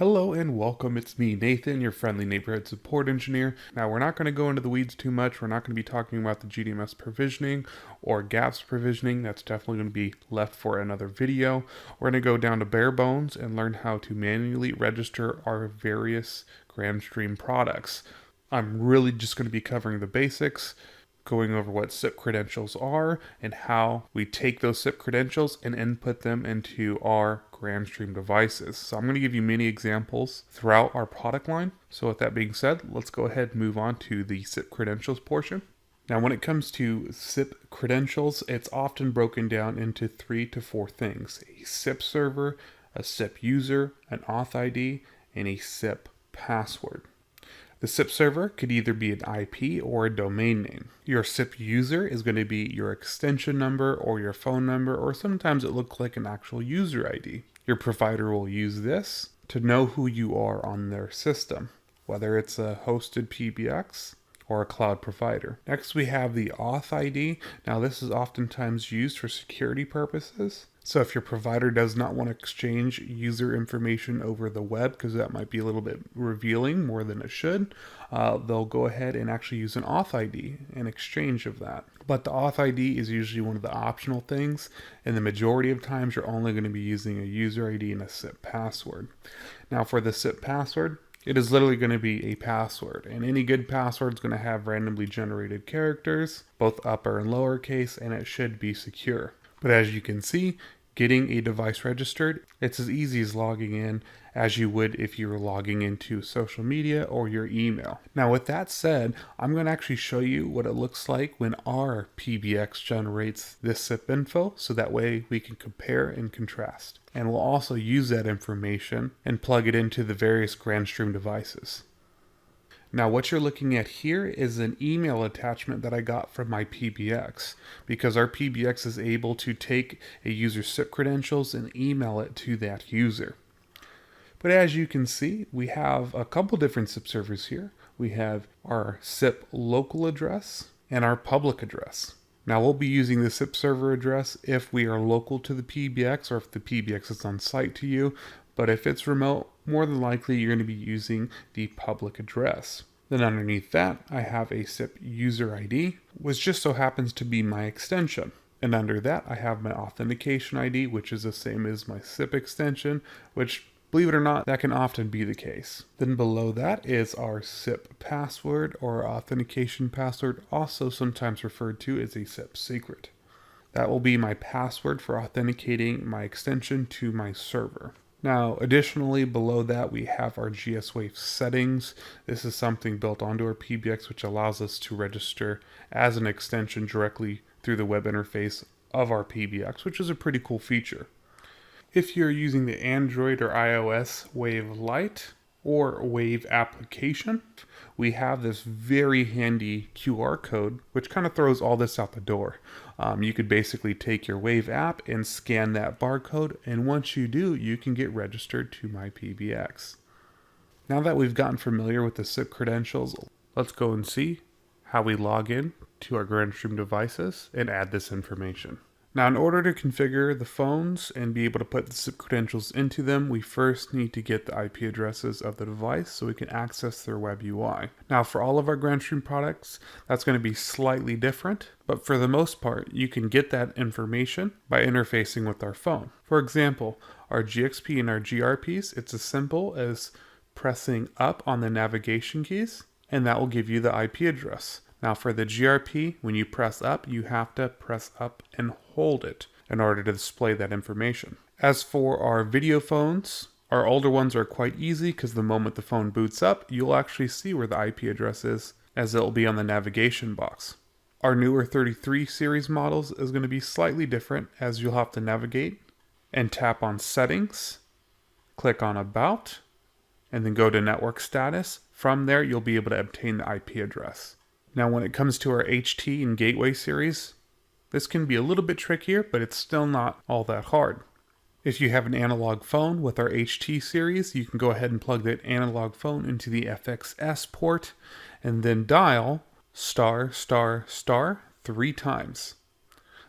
Hello and welcome, it's me Nathan, your friendly neighborhood support engineer. Now we're not going to go into the weeds too much, we're not going to be talking about the GDMS provisioning or GAPS provisioning, that's definitely going to be left for another video. We're going to go down to bare bones and learn how to manually register our various Grandstream products. I'm really just going to be covering the basics, going over what SIP credentials are and how we take those SIP credentials and input them into our Grandstream devices. So I'm going to give you many examples throughout our product line. So with that being said, let's go ahead and move on to the SIP credentials portion. Now when it comes to SIP credentials, it's often broken down into 3 to 4 things: a SIP server, a SIP user, an auth ID, and a SIP password. The SIP server could either be an IP or a domain name. Your SIP user is going to be your extension number or your phone number, or sometimes it looks like an actual user ID. Your provider will use this to know who you are on their system, whether it's a hosted PBX or a cloud provider. Next, we have the auth ID. Now, this is oftentimes used for security purposes. So if your provider does not want to exchange user information over the web, because that might be a little bit revealing more than it should, they'll go ahead and actually use an auth ID in exchange of that. But the auth ID is usually one of the optional things, and the majority of times you're only going to be using a user ID and a SIP password. Now for the SIP password, it is literally going to be a password, and any good password is going to have randomly generated characters, both upper and lowercase, and it should be secure. But as you can see, getting a device registered, it's as easy as logging in as you would if you were logging into social media or your email. Now with that said, I'm going to actually show you what it looks like when our PBX generates this SIP info, so that way we can compare and contrast. And we'll also use that information and plug it into the various Grandstream devices. Now what you're looking at here is an email attachment that I got from my PBX, because our PBX is able to take a user's SIP credentials and email it to that user. But as you can see, we have a couple different SIP servers here. We have our SIP local address and our public address. Now we'll be using the SIP server address if we are local to the PBX or if the PBX is on site to you. But if it's remote, more than likely you're going to be using the public address. Then underneath that, I have a SIP user ID, which just so happens to be my extension. And under that, I have my authentication ID, which is the same as my SIP extension, which, believe it or not, that can often be the case. Then below that is our SIP password or authentication password, also sometimes referred to as a SIP secret. That will be my password for authenticating my extension to my server. Now, additionally, below that, we have our GSWave settings. This is something built onto our PBX, which allows us to register as an extension directly through the web interface of our PBX, which is a pretty cool feature. If you're using the Android or iOS Wave Lite or Wave application, we have this very handy QR code, which kind of throws all this out the door. You could basically take your Wave app and scan that barcode, and once you do, you can get registered to my PBX. Now that we've gotten familiar with the SIP credentials, let's go and see how we log in to our Grandstream devices and add this information. Now, in order to configure the phones and be able to put the SIP credentials into them, we first need to get the IP addresses of the device so we can access their web UI. Now, for all of our Grandstream products, that's going to be slightly different, but for the most part, you can get that information by interfacing with our phone. For example, our GXP and our GRPs, it's as simple as pressing up on the navigation keys, and that will give you the IP address. Now for the GRP, when you press up, you have to press up and hold it in order to display that information. As for our video phones, our older ones are quite easy because the moment the phone boots up, you'll actually see where the IP address is, as it'll be on the navigation box. Our newer 33 series models is going to be slightly different, as you'll have to navigate and tap on Settings, click on About, and then go to Network Status. From there, you'll be able to obtain the IP address. Now when it comes to our HT and Gateway series, this can be a little bit trickier, but it's still not all that hard. If you have an analog phone with our HT series, you can go ahead and plug that analog phone into the FXS port and then dial *** 3 times.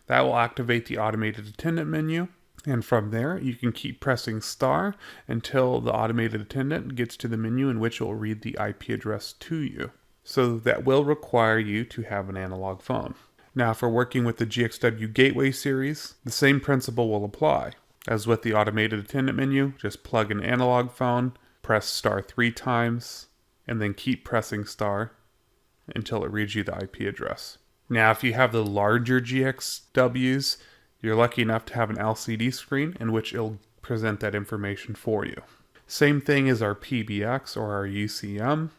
That will activate the automated attendant menu, And from there, you can keep pressing star until the automated attendant gets to the menu in which it will read the IP address to you. So that will require you to have an analog phone. Now, for working with the GXW Gateway series, the same principle will apply. As with the automated attendant menu, just plug an analog phone, press star 3 times, and then keep pressing star until it reads you the IP address. Now, if you have the larger GXWs, you're lucky enough to have an LCD screen in which it'll present that information for you. Same thing as our PBX or our UCM.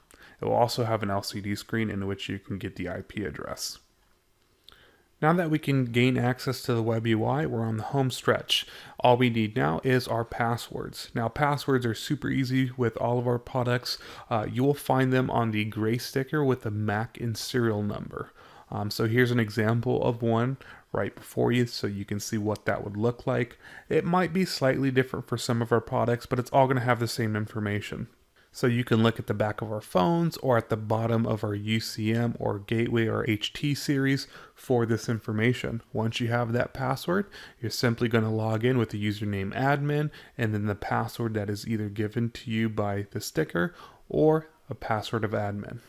It will also have an LCD screen in which you can get the IP address. Now that we can gain access to the web UI, we're on the home stretch. All we need now is our passwords. Now, passwords are super easy with all of our products. You will find them on the gray sticker with the MAC and serial number. So here's an example of one right before you so you can see what that would look like. It might be slightly different for some of our products, but it's all going to have the same information. So you can look at the back of our phones or at the bottom of our UCM or Gateway or HT series for this information. Once you have that password, you're simply going to log in with the username admin and then the password that is either given to you by the sticker or a password of admin.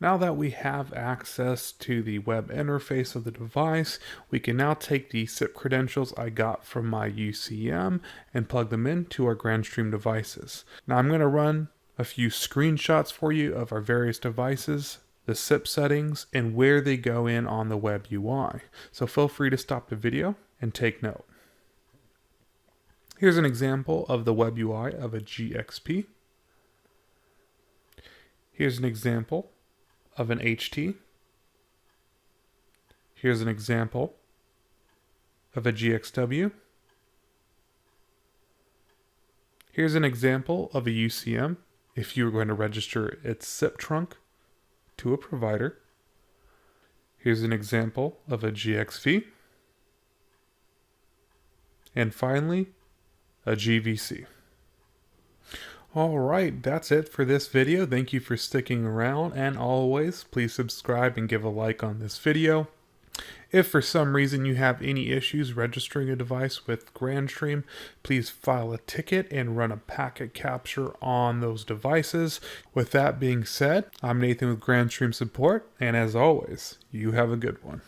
Now that we have access to the web interface of the device, we can now take the SIP credentials I got from my UCM and plug them into our Grandstream devices. Now I'm going to run a few screenshots for you of our various devices, the SIP settings, and where they go in on the web UI. So feel free to stop the video and take note. Here's an example of the web UI of a GXP. Here's an example of an HT. Here's an example of a GXW. Here's an example of a UCM if you were going to register its SIP trunk to a provider. Here's an example of a GXV. And finally, a GVC. Alright, that's it for this video. Thank you for sticking around, and always, please subscribe and give a like on this video. If for some reason you have any issues registering a device with Grandstream, please file a ticket and run a packet capture on those devices. With that being said, I'm Nathan with Grandstream Support, and as always, you have a good one.